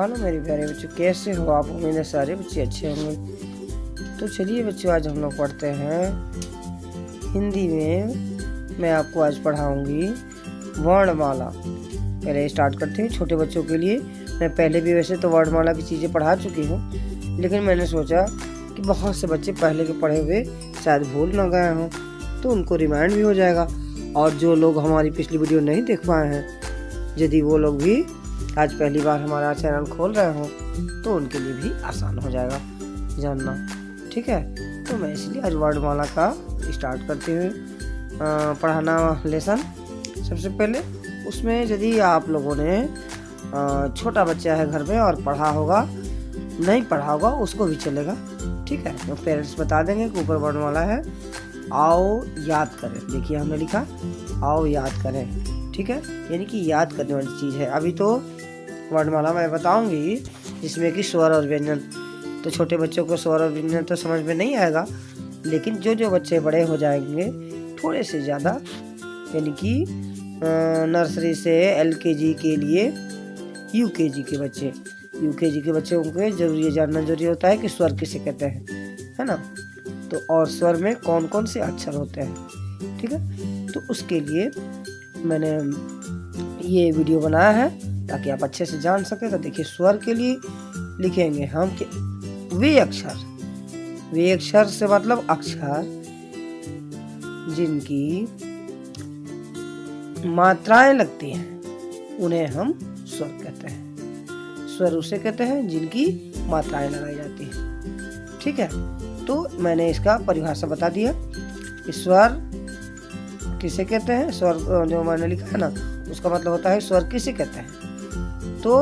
Hello मेरे प्यारे बच्चों, कैसे हो आप? मेरे सारे बच्चे अच्छे होंगे। तो चलिए बच्चों, आज हम लोग पढ़ते हैं हिंदी में। मैं आपको आज पढ़ाऊंगी वर्णमाला। पहले स्टार्ट करते हैं छोटे बच्चों के लिए। मैं पहले भी वैसे तो वर्णमाला की चीज़ें पढ़ा चुकी हूँ, लेकिन मैंने सोचा कि बहुत से बच्चे पहले के पढ़े हुए शायद भूल ना गए हों, तो उनको रिमाइंड भी हो जाएगा। और जो लोग हमारी पिछली वीडियो नहीं देख पाए हैं, यदि वो लोग भी आज पहली बार हमारा चैनल खोल रहे हो, तो उनके लिए भी आसान हो जाएगा जानना। ठीक है, तो मैं इसलिए आज वर्णमाला का स्टार्ट करते हुए पढ़ाना लेसन। सबसे पहले उसमें यदि आप लोगों ने छोटा बच्चा है घर में और पढ़ा होगा, नहीं पढ़ा होगा उसको भी चलेगा। ठीक है, तो पेरेंट्स बता देंगे कि ऊपर वर्णमाला है, आओ याद करें। देखिए हमने लिखा आओ याद करें। ठीक है, यानी कि याद करने वाली चीज़ है। अभी तो वर्णमाला मैं बताऊंगी जिसमें कि स्वर और व्यंजन। तो छोटे बच्चों को स्वर और व्यंजन तो समझ में नहीं आएगा, लेकिन जो बच्चे बड़े हो जाएंगे थोड़े से ज़्यादा, यानी कि नर्सरी से LKG के लिए UKG के बच्चे, UKG के बच्चों को जरूरी जानना जरूरी होता है कि स्वर किसे कहते हैं, है ना। तो और स्वर में कौन कौन से अक्षर होते हैं। ठीक है, तो उसके लिए मैंने ये वीडियो बनाया है ताकि आप अच्छे से जान सके। तो देखिए, स्वर के लिए लिखेंगे हम कि वे अक्षर। वे अक्षर से मतलब अक्षर जिनकी मात्राएं लगती हैं, उन्हें हम स्वर कहते हैं। स्वर उसे कहते हैं जिनकी मात्राएं लगाई जाती हैं। ठीक है, तो मैंने इसका परिभाषा बता दिया कि स्वर किसे कहते हैं। स्वर जो मैंने लिखा है ना, उसका मतलब होता है स्वर किसे कहते हैं। तो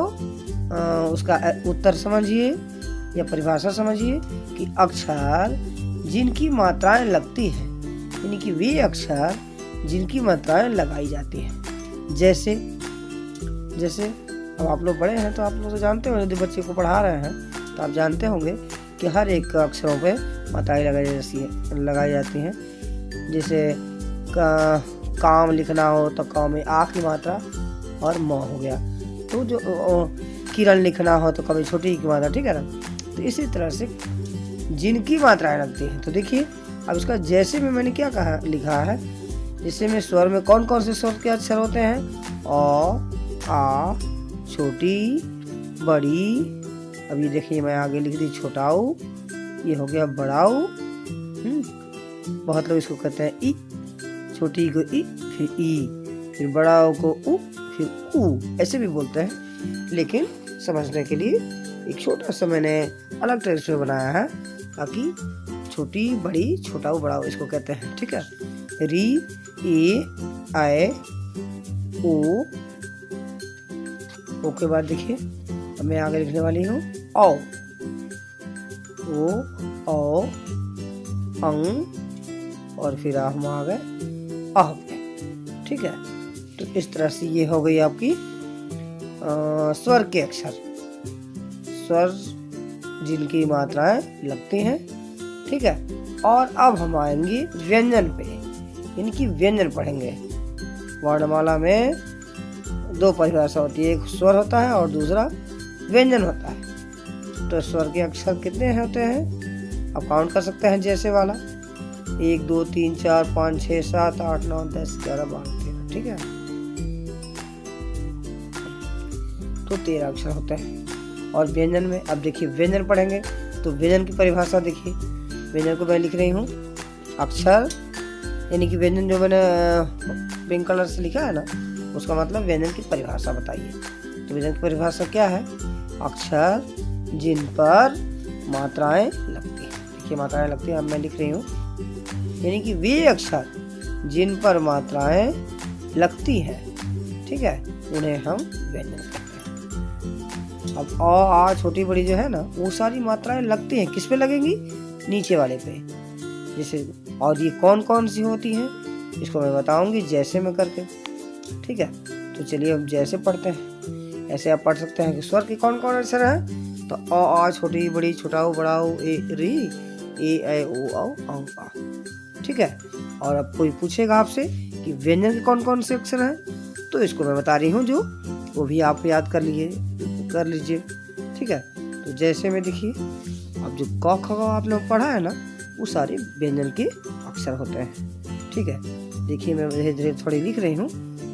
उसका उत्तर समझिए या परिभाषा समझिए कि अक्षर जिनकी मात्राएं लगती हैं, यानी कि वे अक्षर जिनकी मात्राएं लगाई जाती हैं। जैसे अब आप लोग बड़े हैं तो आप लोग तो जानते हो, यदि बच्चे को पढ़ा रहे हैं तो आप जानते होंगे कि हर एक अक्षरों पे मात्राएं लगाई जाती हैं। जैसे काम लिखना हो तो काम में आ की मात्रा और म हो गया। तो जो किरण लिखना हो तो कभी छोटी की मात्रा। ठीक है ना, तो इसी तरह से जिनकी मात्राएं लगती हैं। तो देखिए, अब इसका जैसे में मैंने क्या कहा लिखा है, जैसे में स्वर में कौन कौन से स्वर के अक्षर होते हैं, अ, आ, छोटी, बड़ी। अब ये देखिए मैं आगे लिख दी छोटाऊ, ये हो गया बड़ाऊ। बहुत लोग इसको कहते हैं ई, छोटी को ई, फिर ई, फिर बड़ाऊ को उ, फिर ऊ, ऐसे भी बोलते हैं। लेकिन समझने के लिए एक छोटा सा मैंने अलग तरह से बनाया है, ताकि छोटी, बड़ी, छोटाऊ, बड़ाऊ इसको कहते हैं। ठीक है, री, ए, आए, ओ। ओ के बाद देखिए अब मैं आगे लिखने वाली हूँ औ, ओ, अंग, और फिर हम आ गए अह पे। ठीक है, तो इस तरह से ये हो गई आपकी स्वर के अक्षर, स्वर जिनकी मात्राएं लगती हैं। ठीक है, और अब हम आएंगे व्यंजन पे, यानी कि व्यंजन पढ़ेंगे। वर्णमाला में दो परिभाषा होती है, एक स्वर होता है और दूसरा व्यंजन होता है। तो स्वर के अक्षर कितने होते हैं आप काउंट कर सकते हैं, जैसे वाला 1 2 3 4 5 6 7 8 9 10 11 12 13। ठीक है, तो 13 अक्षर होते हैं। और व्यंजन में अब देखिए व्यंजन पढ़ेंगे, तो व्यंजन की परिभाषा देखिए। व्यंजन को मैं लिख रही हूँ अक्षर, यानी कि व्यंजन जो मैंने पिंक कलर से लिखा है ना, उसका मतलब व्यंजन की परिभाषा बताइए। तो व्यंजन की परिभाषा क्या है, अक्षर जिन पर मात्राएं लगती हैं। देखिए मात्राएं लगती हैं, अब मैं लिख रही हूँ, यानी कि वे अक्षर जिन पर मात्राएं लगती हैं, ठीक है, उन्हें हम व्यंजन कहते हैं। अब आ, छोटी बड़ी जो है ना, वो सारी मात्राएं लगती हैं, किस पे लगेंगी, नीचे वाले पे। जैसे और ये कौन कौन सी होती हैं इसको मैं बताऊंगी जैसे में करके। ठीक है, तो चलिए अब जैसे पढ़ते हैं। ऐसे आप पढ़ सकते हैं कि स्वर के कौन कौन अक्षर हैं। तो अ, आ, छोटी, बड़ी, छोटाऊ, बड़ाऊ, ए, री, ए, ऐ, ओ, औ, औ, आ। ठीक है, और अब कोई पूछेगा आपसे कि व्यंजन के कौन कौन से अक्षर हैं, तो इसको मैं बता रही हूँ, जो वो भी आप याद कर लीजिए। ठीक है। तो जैसे में देखिए, अब जो क ख ग आपने पढ़ा है ना, वो सारे व्यंजन के अक्षर होते हैं। ठीक है, देखिए मैं धीरे धीरे थोड़ी लिख रही हूँ।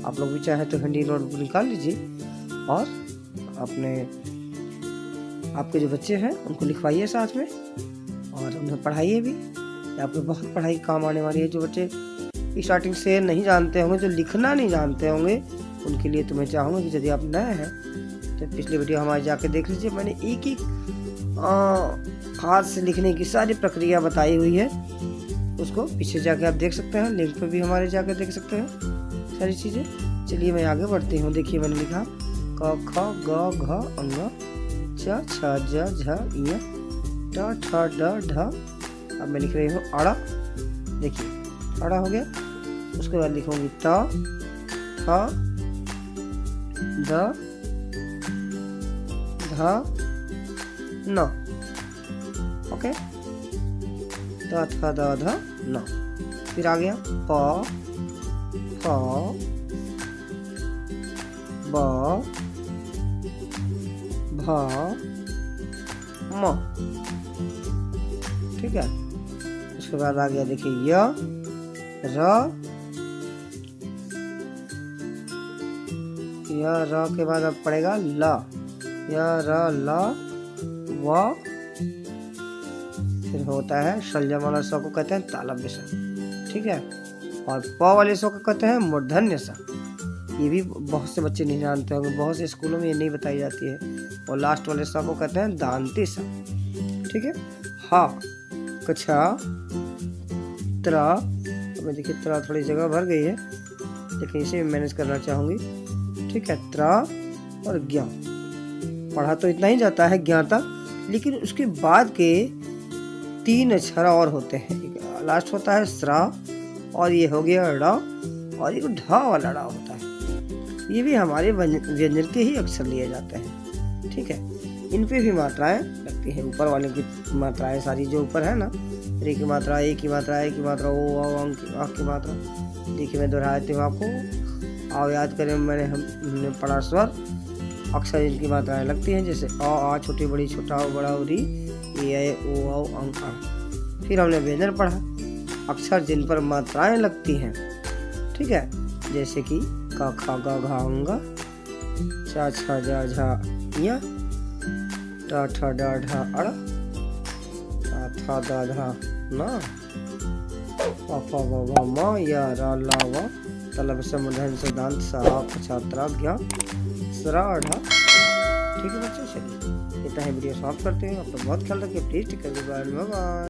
आप लोग भी चाहे तो हिंदी नोटबुक निकाल लीजिए और अपने आपके जो बच्चे हैं उनको लिखवाइए साथ में और उन्हें पढ़ाइए भी। आपको बहुत पढ़ाई काम आने वाली है। जो बच्चे स्टार्टिंग से नहीं जानते होंगे, जो लिखना नहीं जानते होंगे, उनके लिए तो मैं चाहूँगा कि यदि आप नए हैं तो पिछले वीडियो हमारे जाके देख लीजिए। मैंने एक एक हाथ से लिखने की सारी प्रक्रिया बताई हुई है, उसको पीछे जाके आप देख सकते हैं। लिंक पे भी हमारे जाके देख सकते हैं सारी चीज़ें। चलिए मैं आगे बढ़ती हूँ। देखिए मैंने लिखा क ख ग घ अंग च छ ज झ ञ ट ठ ड ढ। अब मैं लिख रही हूँ अड़ा। देखिए अड़ा हो गया। उसके बाद लिखूंगी त थ द ध न। ओके, त थ द ध न। फिर आ गया प फ ब भ म। ठीक है, उसके बाद आ गया देखिए य र के बाद अब पड़ेगा ल। य र ल व। फिर होता है शलजम वाला स को कहते हैं तालव्य स। ठीक है, और प वाले स को कहते हैं मूर्धन्य स। ये भी बहुत से बच्चे नहीं जानते होंगे, बहुत से स्कूलों में ये नहीं बताई जाती है। और लास्ट वाले स को कहते हैं दांती स। ठीक है, हा कछा त्रा। मैं देखिए त्रा थोड़ी जगह भर गई है, लेकिन इसे मैनेज करना चाहूँगी। ठीक है, त्रा और ज्ञा। पढ़ा तो इतना ही जाता है ज्ञा तक, लेकिन उसके बाद के 3 अक्षर और होते हैं। लास्ट होता है स्रा, और ये हो गया ड़, और एक ढ वाला ड़ होता है। ये भी हमारे व्यंजन के ही अक्षर लिए जाते हैं। ठीक है, इन पे भी मात्राएं लगती हैं। ऊपर वाले की मात्राएं सारी जो ऊपर है ना, रे की मात्रा, ए की मात्रा, ए की मात्रा, ओ अंग की मात्रा। देखिए मैं दोहराती हूँ आपको। आओ याद करें, हमने पढ़ा स्वर अक्षर इनकी मात्राएं लगती हैं, जैसे अ आ छोटी बड़ी, छोटा ओ बड़ा उरी, ए ओ औ अंग आ। फिर हमने व्यंजन पढ़ा अक्षर जिन पर मात्राएं लगती हैं। ठीक है, जैसे कि क ख ग घ अंग च छ ज झ ञ ट ठ ड ढ अड़ थ द ध न प फ ब भ म य र ल व तलव्य स मूर्धन्य स दांत स आ कछा त्रा ज्ञ स्रा ढ। ठीक है बच्चों, चलिए इतना ही वीडियो समाप्त करते हैं। आप लोग बहुत ख्याल रखिए। Please take care, bye bye.